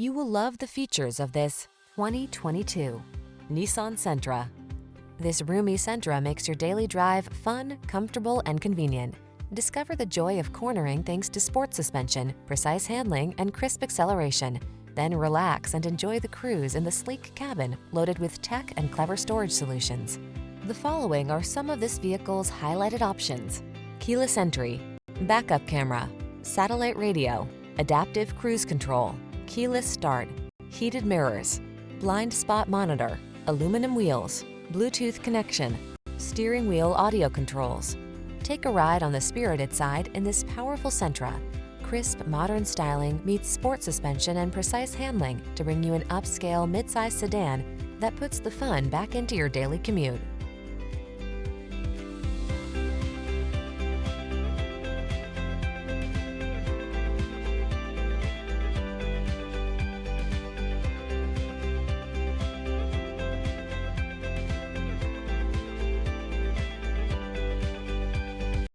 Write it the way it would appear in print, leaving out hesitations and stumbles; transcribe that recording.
You will love the features of this 2022 Nissan Sentra. This roomy Sentra makes your daily drive fun, comfortable, and convenient. Discover the joy of cornering thanks to sport suspension, precise handling, and crisp acceleration. Then relax and enjoy the cruise in the sleek cabin loaded with tech and clever storage solutions. The following are some of this vehicle's highlighted options: keyless entry, backup camera, satellite radio, adaptive cruise control, keyless start, heated mirrors, blind spot monitor, aluminum wheels, Bluetooth connection, steering wheel audio controls. Take a ride on the spirited side in this powerful Sentra. Crisp, modern styling meets sport suspension and precise handling to bring you an upscale midsize sedan that puts the fun back into your daily commute.